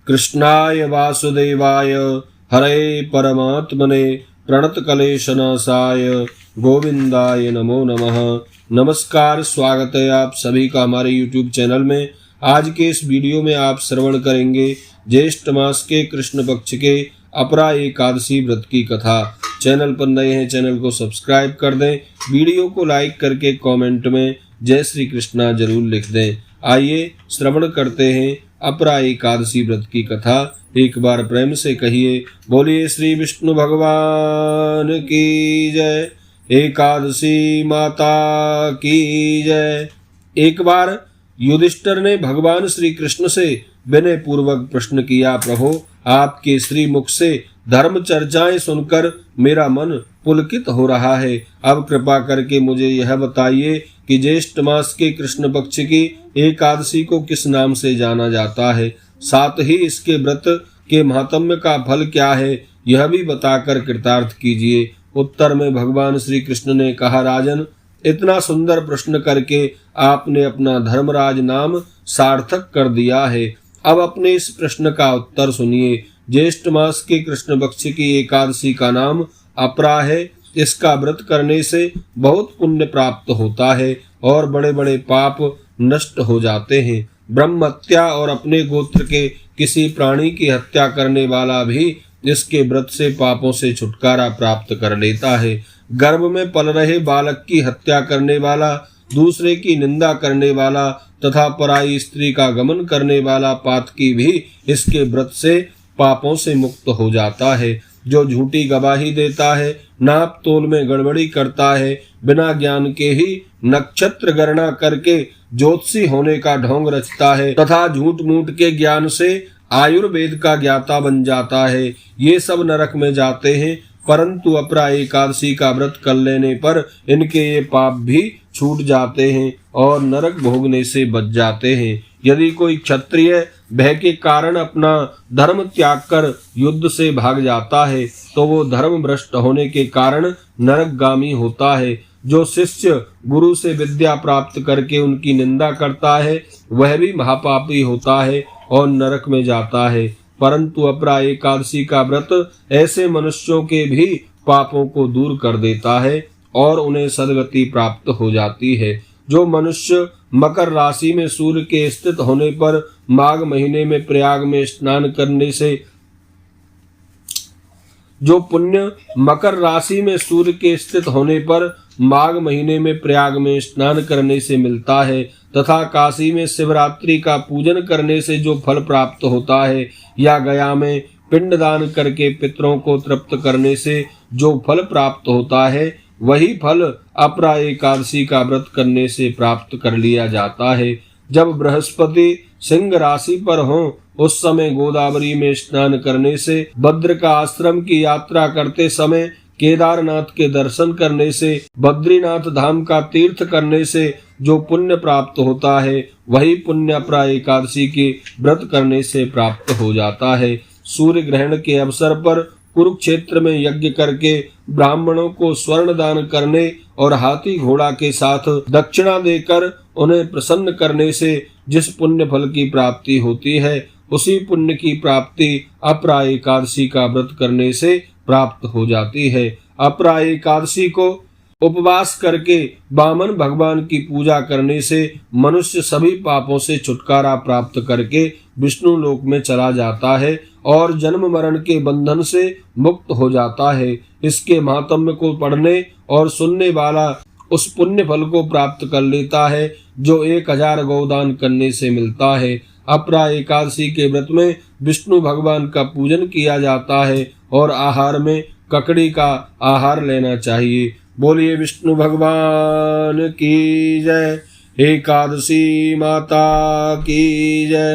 कृष्णाय वासुदेवाय हरे परमात्मने प्रणतक्लेशनाशाय गोविंदाय नमो नमः। नमस्कार, स्वागत है आप सभी का हमारे YouTube चैनल में। आज के इस वीडियो में आप श्रवण करेंगे ज्येष्ठ मास के कृष्ण पक्ष के अपरा एकादशी व्रत की कथा। चैनल पर नए हैं, चैनल को सब्सक्राइब कर दें, वीडियो को लाइक करके कमेंट में जय श्री कृष्णा जरूर लिख दें। आइए श्रवण करते हैं अपरा एकादशी व्रत की कथा। एक बार प्रेम से कहिए, बोलिए श्री विष्णु भगवान की जय, एकादशी माता की जय। एक बार युधिष्ठिर ने भगवान श्री कृष्ण से विनय पूर्वक प्रश्न किया, प्रभु आपके श्री मुख से धर्म चर्चाएं सुनकर मेरा मन पुलकित हो रहा है। अब कृपा करके मुझे यह बताइए कि ज्येष्ठ मास के कृष्ण पक्ष की एकादशी को किस नाम से जाना जाता है, साथ ही इसके व्रत के महात्म्य का फल क्या है, यह भी बताकर कृतार्थ कीजिए। उत्तर में भगवान श्री कृष्ण ने कहा, राजन, इतना सुंदर प्रश्न करके आपने अपना धर्मराज नाम सार्थक कर दिया है। अब अपने इस प्रश्न का उत्तर सुनिए। ज्येष्ठ मास के कृष्ण पक्ष की एकादशी का नाम अपरा है। इसका व्रत करने से बहुत पुण्य प्राप्त होता है और बड़े बड़े पाप नष्ट हो जाते हैं। ब्रह्म हत्या और अपने गोत्र के किसी प्राणी की हत्या करने वाला भी इसके व्रत से पापों से छुटकारा प्राप्त कर लेता है। गर्भ में पल रहे बालक की हत्या करने वाला, दूसरे की निंदा करने वाला तथा पराई स्त्री का गमन करने वाला पातकी भी इसके व्रत से पापों से मुक्त हो जाता है। जो झूठी गवाही देता है, नाप तोल में गड़बड़ी करता है, बिना ज्ञान के ही नक्षत्र गणना करके ज्योतिषी होने का ढोंग रचता है तथा झूठ मूठ के ज्ञान से आयुर्वेद का ज्ञाता बन जाता है, ये सब नरक में जाते हैं। परंतु अपरा एकादशी का व्रत कर लेने पर इनके ये पाप भी छूट जाते हैं और नरक भोगने से बच जाते हैं। यदि कोई क्षत्रिय भय के कारण अपना धर्म त्याग कर युद्ध से भाग जाता है तो वो धर्म भ्रष्ट होने के कारण नरकगामी होता है। जो शिष्य गुरु से विद्या प्राप्त करके उनकी निंदा करता है वह भी महापापी होता है और नरक में जाता है। परंतु अपरा एकादशी का व्रत ऐसे मनुष्यों के भी पापों को दूर कर देता है और उन्हें सद्गति प्राप्त हो जाती है। जो मनुष्य मकर राशि में सूर्य के स्थित होने पर माघ महीने में प्रयाग में स्नान करने से जो पुण्य मकर राशि में सूर्य के स्थित होने पर माघ महीने में प्रयाग में स्नान करने से मिलता है तथा काशी में शिवरात्रि का पूजन करने से जो फल प्राप्त होता है, या गया में पिंडदान करके पितरों को तृप्त करने से जो फल प्राप्त होता है, वही फल अपरा एकादशी का व्रत करने से प्राप्त कर लिया जाता है। जब बृहस्पति सिंह राशि पर हो उस समय गोदावरी में स्नान करने से, भद्र का आश्रम की यात्रा करते समय केदारनाथ के दर्शन करने से, बद्रीनाथ धाम का तीर्थ करने से जो पुण्य प्राप्त होता है, वही पुण्य अपरा एकादशी के व्रत करने से प्राप्त हो जाता है। सूर्य ग्रहण के अवसर पर कुरुक्षेत्र में यज्ञ करके ब्राह्मणों को स्वर्ण दान करने और हाथी घोड़ा के साथ दक्षिणा देकर उन्हें प्रसन्न करने से जिस पुण्य फल की प्राप्ति होती है, उसी पुण्य की प्राप्ति अपरा एकादशी का व्रत करने से प्राप्त हो जाती है। अपरा एकादशी को उपवास करके वामन भगवान की पूजा करने से मनुष्य सभी पापों से छुटकारा प्राप्त करके विष्णु लोक में चला जाता है और जन्म मरण के बंधन से मुक्त हो जाता है। इसके महात्म्य को पढ़ने और सुनने वाला उस पुण्य फल को प्राप्त कर लेता है जो 1000 गौदान करने से मिलता है। अपरा एकादशी के व्रत में विष्णु भगवान का पूजन किया जाता है और आहार में ककड़ी का आहार लेना चाहिए। बोलिए विष्णु भगवान की जय, एकादशी माता की जय।